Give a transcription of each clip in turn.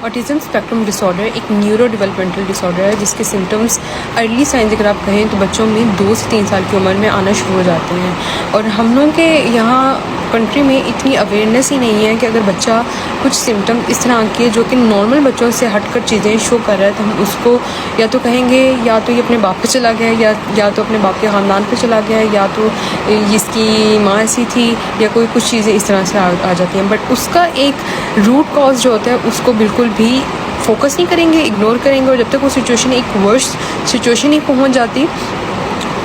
Autism spectrum disorder एक neuro developmental disorder है जिसके सिम्टम्स अर्ली साइंस अगर आप कहें तो बच्चों में 2 से 3 साल की उम्र में आना शुरू हो जाते हैं। और हम लोगों के यहाँ कंट्री में इतनी अवेयरनेस ही नहीं है कि अगर बच्चा कुछ सिम्टम इस तरह के जो कि नॉर्मल बच्चों से हटकर चीज़ें शो कर रहा है तो हम उसको या तो कहेंगे या तो ये अपने बाप पे चला गया या तो अपने बाप के ख़ानदान पे चला गया या तो इसकी माँ ऐसी थी या कोई कुछ चीज़ें इस तरह से आ जाती हैं। बट उसका एक रूट कॉज जो होता है उसको बिल्कुल भी फोकस नहीं करेंगे, इग्नोर करेंगे और जब तक वो सिचुएशन एक वर्स्ट सिचुएशन ही पहुंच जाती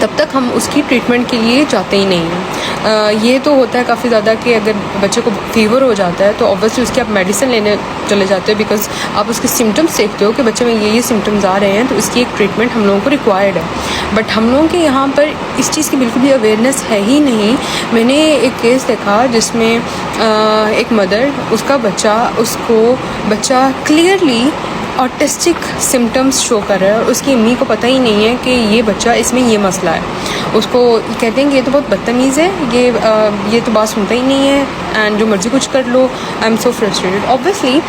तब तक हम उसकी ट्रीटमेंट के लिए जाते ही नहीं हैं। ये तो होता है काफ़ी ज़्यादा कि अगर बच्चे को फीवर हो जाता है तो ऑब्वियसली उसकी आप मेडिसिन लेने चले जाते हो बिकॉज आप उसके सिम्टम्स देखते हो कि बच्चे में ये सिम्टम्स आ रहे हैं तो इसकी एक ट्रीटमेंट हम लोगों को रिक्वायर्ड है। बट हम लोगों के यहाँ पर इस चीज़ की बिल्कुल भी अवेयरनेस है ही नहीं। मैंने एक केस देखा जिसमें एक मदर उसका बच्चा क्लियरली ऑटिस्टिक सिम्टम्स शो कर रहा है और उसकी अम्मी को पता ही नहीं है कि ये बच्चा इसमें ये मसला है। उसको कहते हैं कि ये तो बहुत बदतमीज़ है, ये तो बात सुनता ही नहीं है एंड जो मर्ज़ी कुछ कर लो, I am so frustrated. Obviously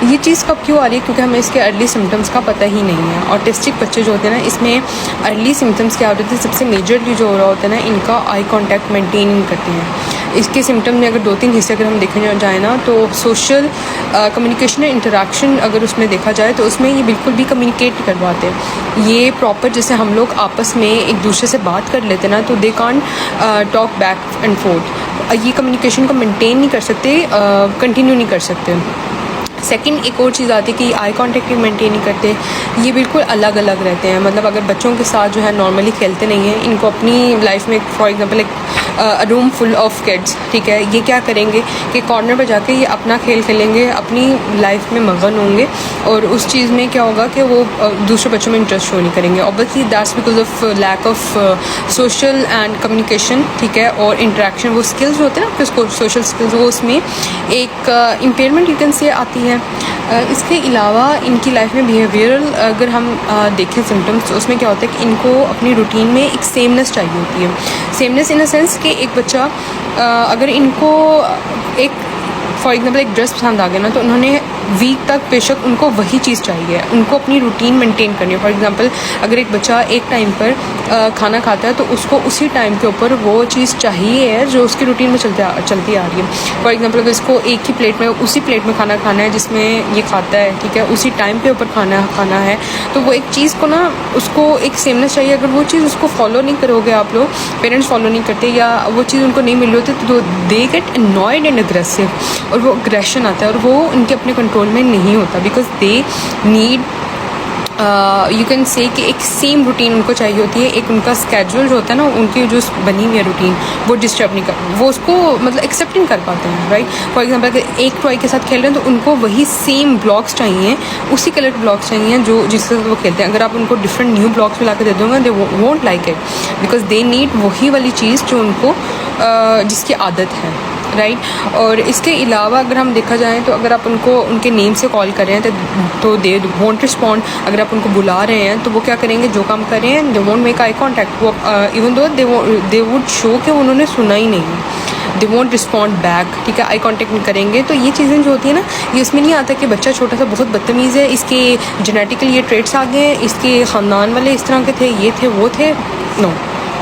ये चीज़ कब क्यों आ रही है क्योंकि हमें इसके अर्ली सिम्टम्स का पता ही नहीं है। ऑटिस्टिक बच्चे जो होते हैं ना इसमें अर्ली सिम्टम्स क्या होते हैं, सबसे मेजरली जो हो रहा होता है ना इनका आई कॉन्टैक्ट मेंटेन नहीं करते हैं। इसके सिम्टम में अगर 2-3 हिस्से अगर हम देखने जाए ना तो सोशल कम्युनिकेशन एंड इंटरेक्शन अगर उसमें देखा जाए तो उसमें ये बिल्कुल भी कम्युनिकेट नहीं कर पाते। ये प्रॉपर जैसे हम लोग आपस में एक दूसरे से बात कर लेते ना तो they can't talk back and fourth, ये कम्युनिकेशन को मेंटेन नहीं कर सकते, कंटिन्यू नहीं कर सकते। सेकंड एक और चीज़ आती है कि आई कॉन्टेक्ट मेंटेन नहीं करते, ये बिल्कुल अलग अलग रहते हैं। मतलब अगर बच्चों के साथ जो है नॉर्मली खेलते नहीं हैं, इनको अपनी लाइफ में फॉर एग्जांपल एक रूम फुल ऑफ किड्स, ठीक है, ये क्या करेंगे कि कॉर्नर पर जाके ये अपना खेल खेलेंगे, अपनी लाइफ में मगन होंगे और उस चीज़ में क्या होगा कि वो दूसरे बच्चों में इंटरेस्ट शो नहीं करेंगे। Obviously that's because of lack of social and communication, ठीक है, और इंटरेक्शन। वो स्किल्स होते हैं ना सोशल स्किल्स, वो उसमें एक इम्पेयरमेंट यू कैन से आती है। इसके अलावा इनकी लाइफ में बिहेवियरल अगर हम देखें सिम्टम्स तो उसमें क्या होता है कि इनको अपनी रूटीन में एक सेमनेस चाहिए होती है। सेमनेस इन द सेंस कि एक बच्चा अगर इनको एक फॉर एग्जांपल एक ड्रेस पसंद आ गया ना तो उन्होंने वीक तक बेशक उनको वही चीज़ चाहिए, उनको अपनी रूटीन मेंटेन करनी है। फॉर एग्जांपल अगर एक बच्चा एक टाइम पर खाना खाता है तो उसको उसी टाइम के ऊपर वो चीज़ चाहिए है जो उसकी रूटीन में चलती आ रही है। फॉर एग्जांपल अगर इसको एक ही प्लेट में उसी प्लेट में खाना खाना है जिसमें ये खाता है, ठीक है, उसी टाइम के ऊपर खाना है तो वो एक चीज़ को ना उसको एक सेमनेस चाहिए। अगर वो चीज़ उसको फॉलो नहीं करोगे, आप लोग पेरेंट्स फॉलो नहीं करते या वो चीज़ उनको नहीं मिल रही होती तो they get annoyed and aggressive और वो अग्रेशन आता है और वो उनके अपने कंट्रोल में नहीं होता because they need you can say कि एक सेम रूटीन उनको चाहिए होती है। एक उनका स्केड्यूल जो होता है ना, उनकी जो बनी हुई है रूटीन वो डिस्टर्ब नहीं कर, वो उसको मतलब एक्सेप्ट नहीं कर पाते हैं, राइट। फॉर एग्जांपल अगर एक टॉय के साथ खेल रहे हैं तो उनको वही सेम ब्लॉक्स चाहिए, उसी कलर के ब्लॉक्स चाहिए जो जिसके साथ वो खेलते हैं। अगर आप उनको डिफरेंट न्यू ब्लॉक्स में ला के दे दोगे they won't like it because they need वही वाली चीज़ जो उनको जिसकी आदत है, राइट। और इसके अलावा अगर हम देखा जाए तो अगर आप उनको उनके नेम से कॉल कर रहे हैं तो दे वोंट रिस्पॉन्ड। अगर आप उनको बुला रहे हैं तो वो क्या करेंगे, जो काम कर रहे हैं they won't make eye contact, वो even though they would show कि उन्होंने सुना ही नहीं, दे वोंट रिस्पॉन्ड बैक, ठीक है, आई कॉन्टैक्ट नहीं करेंगे। तो ये चीज़ें जो होती है ना ये इसमें नहीं आता कि बच्चा छोटा सा बहुत बदतमीज़ है, इसके जेनेटिकली ये ट्रेट्स आ गए हैं, इसके ख़ानदान वाले इस तरह के थे, ये थे वो थे, नो,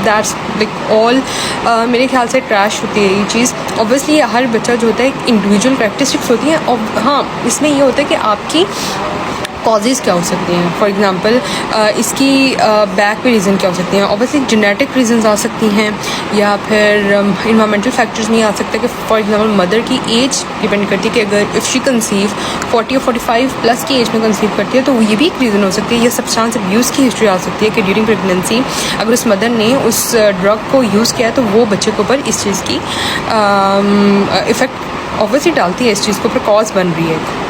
दैट्स लाइक ऑल मेरे ख्याल से ट्रैश होती है ये चीज़। ऑब्वियसली हर बच्चा जो होता है एक इंडिविजुअल कैरेक्टरिस्टिक्स होती हैं और हाँ इसमें ये होता है कि आपकी कॉजेज़ क्या हो सकते हैं। फॉर एग्जांपल इसकी बैक पे रीज़न क्या हो सकते हैं। ऑब्वियसली जेनेटिक रीजंस आ सकती हैं या फिर इन्वायरमेंटल फैक्टर्स में आ सकता है कि फॉर एग्जांपल मदर की एज डिपेंड करती है कि अगर इफ़ शी कंसीव 40 और 45 प्लस की एज में कंसीव करती है तो ये भी एक रीज़न हो सकती है। या सब्सटेंस अब्यूज़ की हिस्ट्री आ सकती है कि ड्यूरिंग प्रेगनेंसी अगर उस मदर ने उस ड्रग को यूज़ किया है तो वो बच्चे के ऊपर इस चीज़ की इफ़ेक्ट ऑब्वियसली डालती है, इस चीज़ के ऊपर कॉज बन रही है।